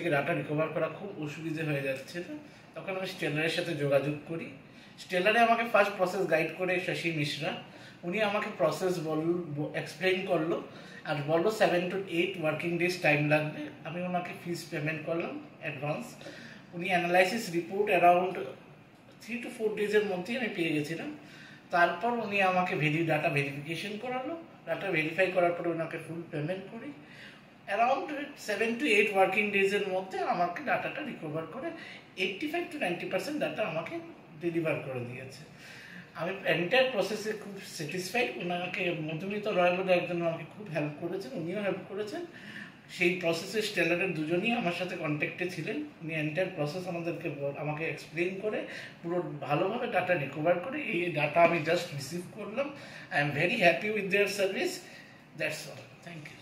থেকে data recover করা খুব অসুবিধে হয়ে যাচ্ছিল। তখন আমি স্টেলারের সাথে যোগাযোগ করি। স্টেলারে আমাকে ফার্স্ট প্রসেস গাইড করে শশী মিশ্রা। উনি আমাকে প্রসেস এক্সপ্লেন করলো আর বললো 7 to 8 ওয়ার্কিং ডেজ টাইম লাগবে। আমি ওনাকে ফিস পেমেন্ট করলাম অ্যাডভান্স। উনি অ্যানালাইসিস রিপোর্ট অ্যারাউন্ড 3 to 4 ডেজের মধ্যেই আমি পেয়ে গেছিলাম। তারপর উনি আমাকে ডাটা ভেরিফিকেশন করালো। ডাটা ভেরিফাই করার পরে ওনাকে ফুল পেমেন্ট করি। অ্যারাউন্ড 7 to 8 ওয়ার্কিং ডেজের মধ্যে আমাকে ডাটাটা রিকভার করে 85 to 90% ডাটা আমাকে ডেলিভার করে দিয়েছে। আমি এন্টায়ার প্রসেসে খুব স্যাটিসফাইড। ওনাকে মধুমিতা রয় বলে একজন আমাকে খুব হেল্প করেছেন, উনিও হেল্প করেছেন। সেই প্রসেসে স্টেলারের দুজনই আমার সাথে কন্ট্যাক্টে ছিলেন। উনি এন্টায়ার প্রসেস আমাকে এক্সপ্লেন করে পুরো ভালোভাবে ডাটা রিকভার করে এই ডাটা আমি জাস্ট রিসিভ করলাম। I am very happy with their service. That's all. Thank you.